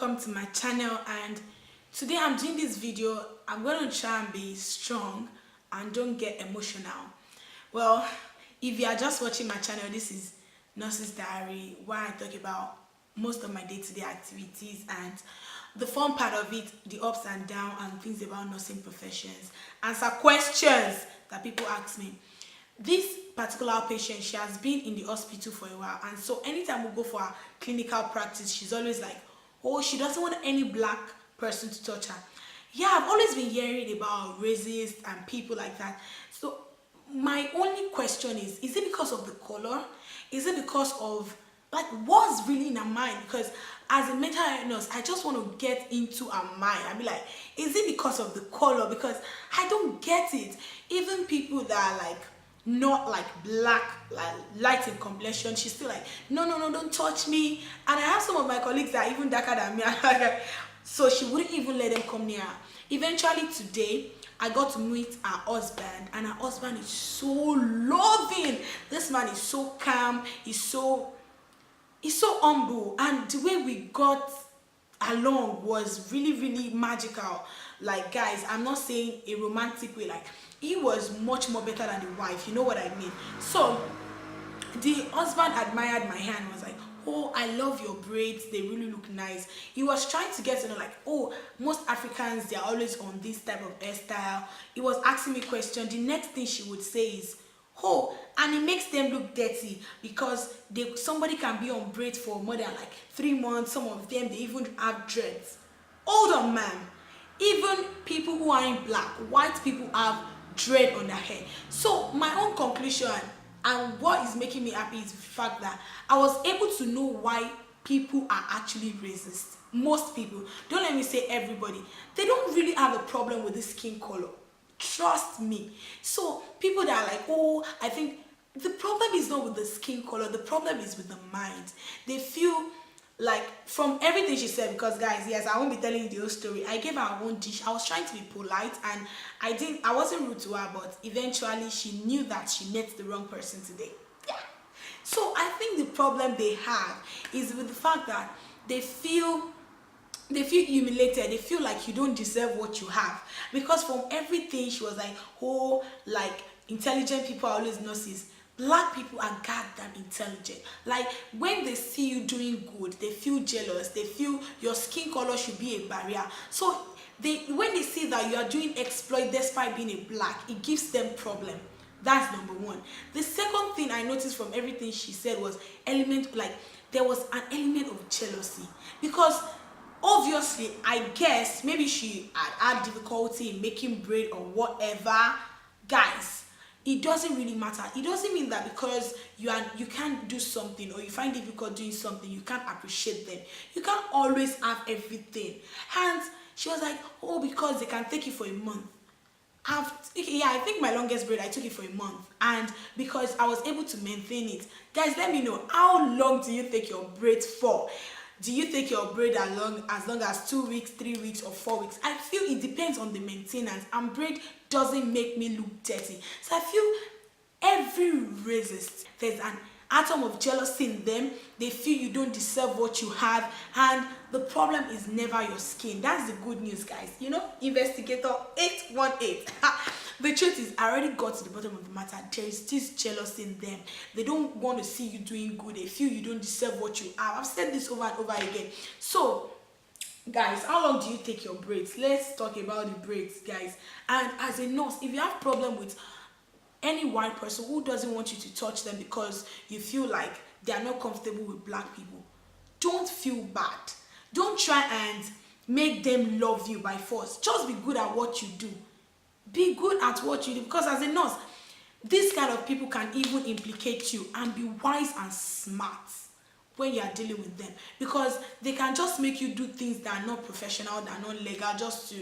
welcome to my channel. And today I'm doing this video. I'm going to try and be strong and don't get emotional. Well, if you are just watching my channel, this is Nurse's Diary, where I talk about most of my day-to-day activities and the fun part of it, the ups and downs and things about nursing professions, answer questions that people ask me. This particular patient, she has been in the hospital for a while, and so anytime we go for her clinical practice, she's always like, oh, she doesn't want any black person to touch her. Yeah, I've always been hearing about racists and people like that. So my only question is it because of the color? Is it because of like what's really in her mind? Because as a mental health nurse, I just want to get into her mind. I be like, is it because of the color? Because I don't get it. Even people that are like not like black, like light in complexion, she's still like, no, don't touch me. And I have some of my colleagues that are even darker than me. So she wouldn't even let them come near her. Eventually today, I got to meet her husband, and her husband is so loving. This man is so calm, he's so humble, and the way we got along was really magical. Like, guys, I'm not saying a romantic way, like he was much more better than the wife, you know what I mean? So the husband admired my hair and was like, oh, I love your braids, they really look nice. He was trying to get to know, like, oh, most Africans, they're always on this type of hairstyle. He was asking me questions. The next thing she would say is, oh, and it makes them look dirty because somebody can be on braids for more than like 3 months. Some of them, they even have dreads. Hold on, ma'am. Even people who are in black, white people have dread on their hair. So my own conclusion and what is making me happy is the fact that I was able to know why people are actually racist. Most people, don't let me say everybody, they don't really have a problem with the skin color. Trust me. So people that are like, oh, I think the problem is not with the skin color, the problem is with the mind. They feel like, from everything she said, because guys, yes, I won't be telling you the whole story. I gave her one dish. I was trying to be polite, and I wasn't rude to her, but eventually she knew that she met the wrong person today. Yeah. So I think the problem they have is with the fact that they feel humiliated. They feel like you don't deserve what you have, because from everything she was like, oh, like intelligent people are always nurses. Black people are goddamn intelligent. Like, when they see you doing good, they feel jealous. They feel your skin color should be a barrier. So when they see that you are doing exploit despite being a black, it gives them problem. That's number one. The second thing I noticed from everything she said was there was an element of jealousy, because obviously, I guess maybe she had difficulty in making braid or whatever. Guys, it doesn't really matter. It doesn't mean that because you can't do something or you find difficult doing something, you can't appreciate them. You can't always have everything. And she was like, oh, because they can take it for a month. I think my longest braid, I took it for a month, and because I was able to maintain it. Guys, let me know, how long do you take your braids for? Do you take your braid as long as 2 weeks, 3 weeks, or 4 weeks? I feel it depends on the maintenance, and braid doesn't make me look dirty. So I feel every racist, there's an atom of jealousy in them. They feel you don't deserve what you have, and the problem is never your skin. That's the good news, guys. You know, investigator 818. The truth is, I already got to the bottom of the matter. There is this jealousy in them. They don't want to see you doing good. They feel you don't deserve what you have. I've said this over and over again. So guys, how long do you take your braids? Let's talk about the braids, guys. And as a nurse, if you have problem with any white person who doesn't want you to touch them because you feel like they are not comfortable with black people, don't feel bad. Don't try and make them love you by force. Just be good at what you do. Be good at what you do, because as a nurse, this kind of people can even implicate you, and be wise and smart when you are dealing with them, because they can just make you do things that are not professional, that are not legal, just to,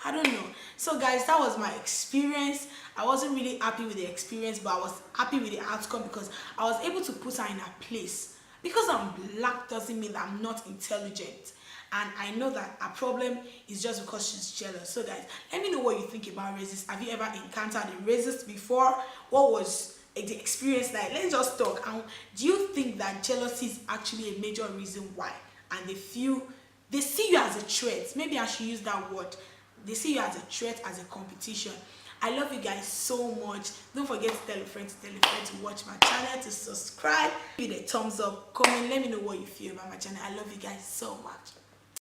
I don't know. So guys, that was my experience. I wasn't really happy with the experience, but I was happy with the outcome because I was able to put her in her place. Because I'm black doesn't mean that I'm not intelligent. And I know that her problem is just because she's jealous. So guys, let me know what you think about racists. Have you ever encountered a racist before? What was the experience like? Let's just talk. And do you think that jealousy is actually a major reason why? And they feel they see you as a threat. Maybe I should use that word. They see you as a threat, as a competition. I love you guys so much. Don't forget to tell a friend to watch my channel, to subscribe, give it a thumbs up, comment, let me know what you feel about my channel. I love you guys so much.